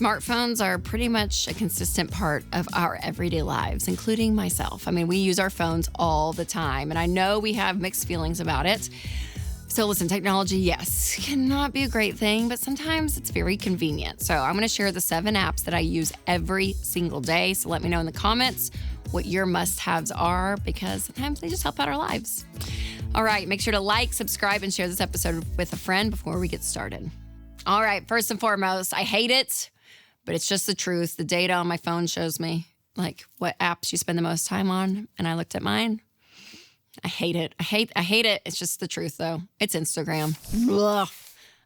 Smartphones are pretty much a consistent part of our everyday lives, including myself. I mean, we use our phones all the time, and I know we have mixed feelings about it. So listen, technology, yes, cannot be a great thing, but sometimes it's very convenient. So I'm going to share the 7 apps that I use every single day. So let me know in the comments what your must-haves are, because sometimes they just help out our lives. All right, make sure to like, subscribe, and share this episode with a friend before we get started. All right, first and foremost, I hate it, but it's just the truth. The data on my phone shows me like what apps you spend the most time on, and I looked at mine. I hate it. I hate it. It's just the truth, though. It's Instagram. Ugh.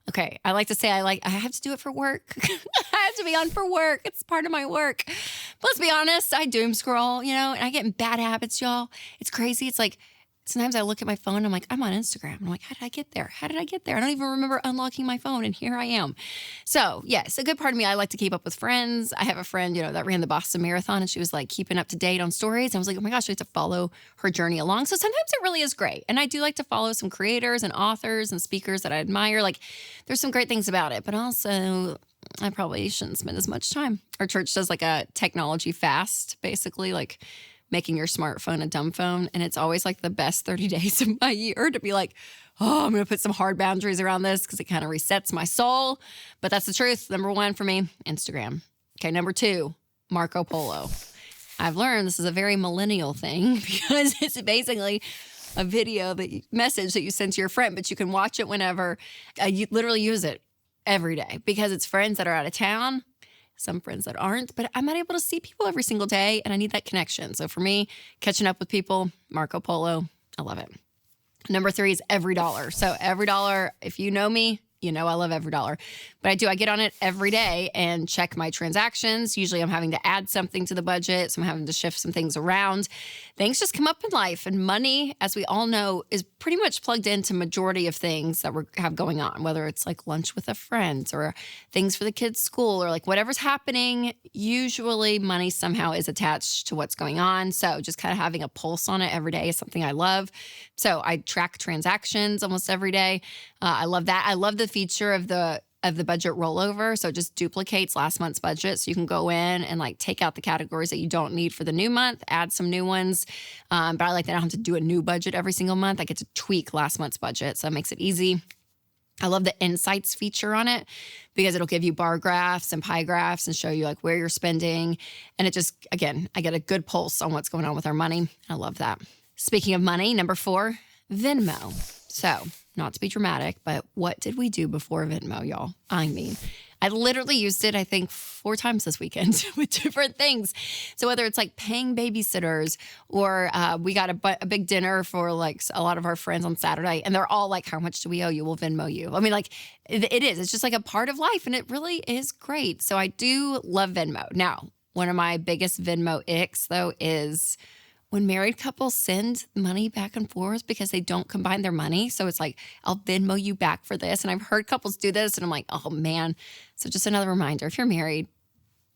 Okay, I like to say I have to do it for work. I have to be on for work. It's part of my work. But let's be honest, I doom scroll, and I get in bad habits, y'all. It's crazy. It's like sometimes I look at my phone, I'm like, I'm on Instagram. I'm like, how did I get there? I don't even remember unlocking my phone, and here I am. So yes, a good part of me, I like to keep up with friends. I have a friend, that ran the Boston Marathon, and she was like keeping up to date on stories. I was like, oh my gosh, I have to follow her journey along. So sometimes it really is great. And I do like to follow some creators and authors and speakers that I admire. Like there's some great things about it, but also I probably shouldn't spend as much time. Our church does like a technology fast, basically like making your smartphone a dumb phone. And it's always like the best 30 days of my year to be like, oh, I'm going to put some hard boundaries around this because it kind of resets my soul. But that's the truth. Number 1 for me, Instagram. Okay, number 2, Marco Polo. I've learned this is a very millennial thing because it's basically a message that you send to your friend, but you can watch it whenever. You literally use it every day because it's friends that are out of town. Some friends that aren't, but I'm not able to see people every single day, and I need that connection. So for me, catching up with people, Marco Polo, I love it. Number 3 is EveryDollar. So EveryDollar, if you know me, I love EveryDollar. But I get on it every day and check my transactions. Usually I'm having to add something to the budget, so I'm having to shift some things around. Things just come up in life, and money, as we all know, is pretty much plugged into majority of things that we have going on, whether it's like lunch with a friend or things for the kids' school or like whatever's happening. Usually money somehow is attached to what's going on. So just kind of having a pulse on it every day is something I love. So I track transactions almost every day. I love that. I love the feature of the budget rollover. So it just duplicates last month's budget. So you can go in and like take out the categories that you don't need for the new month, add some new ones. But I like that I don't have to do a new budget every single month. I get to tweak last month's budget. So it makes it easy. I love the insights feature on it because it'll give you bar graphs and pie graphs and show you like where you're spending. And it just, again, I get a good pulse on what's going on with our money. I love that. Speaking of money, number 4, Venmo. So not to be dramatic, but what did we do before Venmo, y'all? I mean, I literally used it, I think, 4 times this weekend with different things. So whether it's like paying babysitters or we got a big dinner for like a lot of our friends on Saturday, and they're all like, how much do we owe you? We'll Venmo you. I mean, like it is. It's just like a part of life, and it really is great. So I do love Venmo. Now, one of my biggest Venmo icks, though, is when married couples send money back and forth because they don't combine their money. So it's like, I'll Venmo you back for this. And I've heard couples do this, and I'm like, oh man. So just another reminder, if you're married,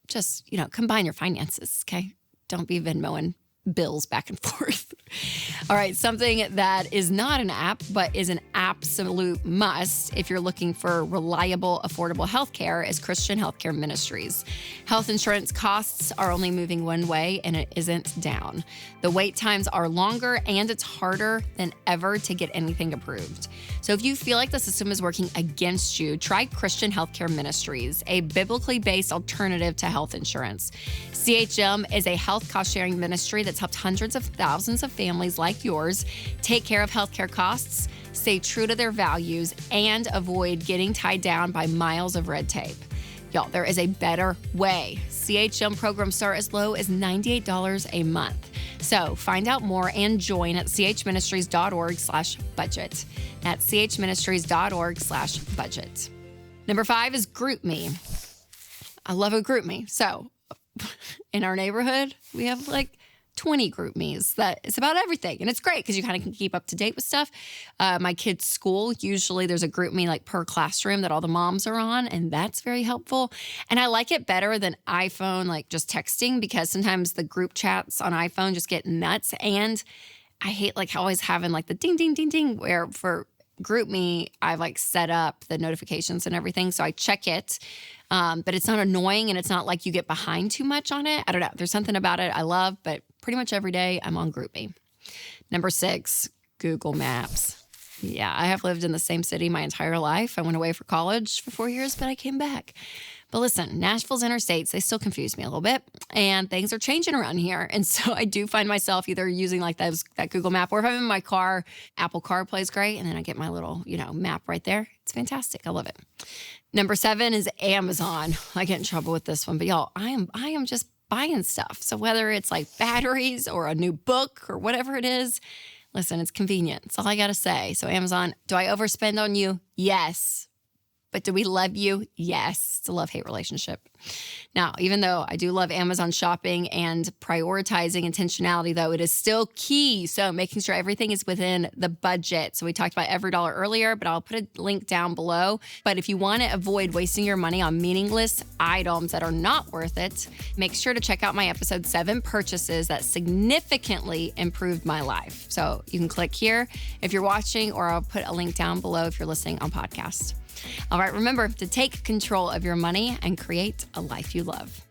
just, combine your finances, okay? Don't be Venmoing bills back and forth. All right, something that is not an app, but is an absolute must if you're looking for reliable, affordable healthcare is Christian Healthcare Ministries. Health insurance costs are only moving one way, and it isn't down. The wait times are longer, and it's harder than ever to get anything approved. So if you feel like the system is working against you, try Christian Healthcare Ministries, a biblically based alternative to health insurance. CHM is a health cost-sharing ministry that's helped hundreds of thousands of families like yours take care of healthcare costs, stay true to their values, and avoid getting tied down by miles of red tape. Y'all, there is a better way. CHM programs start as low as $98 a month. So find out more and join at chministries.org/budget. That's chministries.org/budget. Number 5 is GroupMe. I love a GroupMe. So in our neighborhood, we have like 20 GroupMes that it's about everything. And it's great because you kind of can keep up to date with stuff. My kids' school, usually there's a GroupMe like per classroom that all the moms are on, and that's very helpful. And I like it better than iPhone, like just texting, because sometimes the group chats on iPhone just get nuts. And I hate like always having like the ding, ding, ding, ding, where for GroupMe, I've like set up the notifications and everything. So I check it, but it's not annoying and it's not like you get behind too much on it. I don't know. There's something about it I love, but pretty much every day I'm on GroupMe. Number 6, Google Maps. Yeah, I have lived in the same city my entire life. I went away for college for 4 years, but I came back. But listen, Nashville's interstates, they still confuse me a little bit, and things are changing around here. And so I do find myself either using like that Google map, or if I'm in my car, Apple CarPlay is great. And then I get my little, map right there. It's fantastic. I love it. Number 7 is Amazon. I get in trouble with this one, but y'all, I am just buying stuff. So whether it's like batteries or a new book or whatever it is, listen, it's convenient. That's all I got to say. So Amazon, do I overspend on you? Yes. But do we love you? Yes. It's a love-hate relationship. Now, even though I do love Amazon shopping and prioritizing intentionality, though, it is still key. So making sure everything is within the budget. So we talked about every dollar earlier, but I'll put a link down below. But if you want to avoid wasting your money on meaningless items that are not worth it, make sure to check out my episode 7 purchases that significantly improved my life. So you can click here if you're watching, or I'll put a link down below if you're listening on podcast. All right, remember to take control of your money and create a life you love.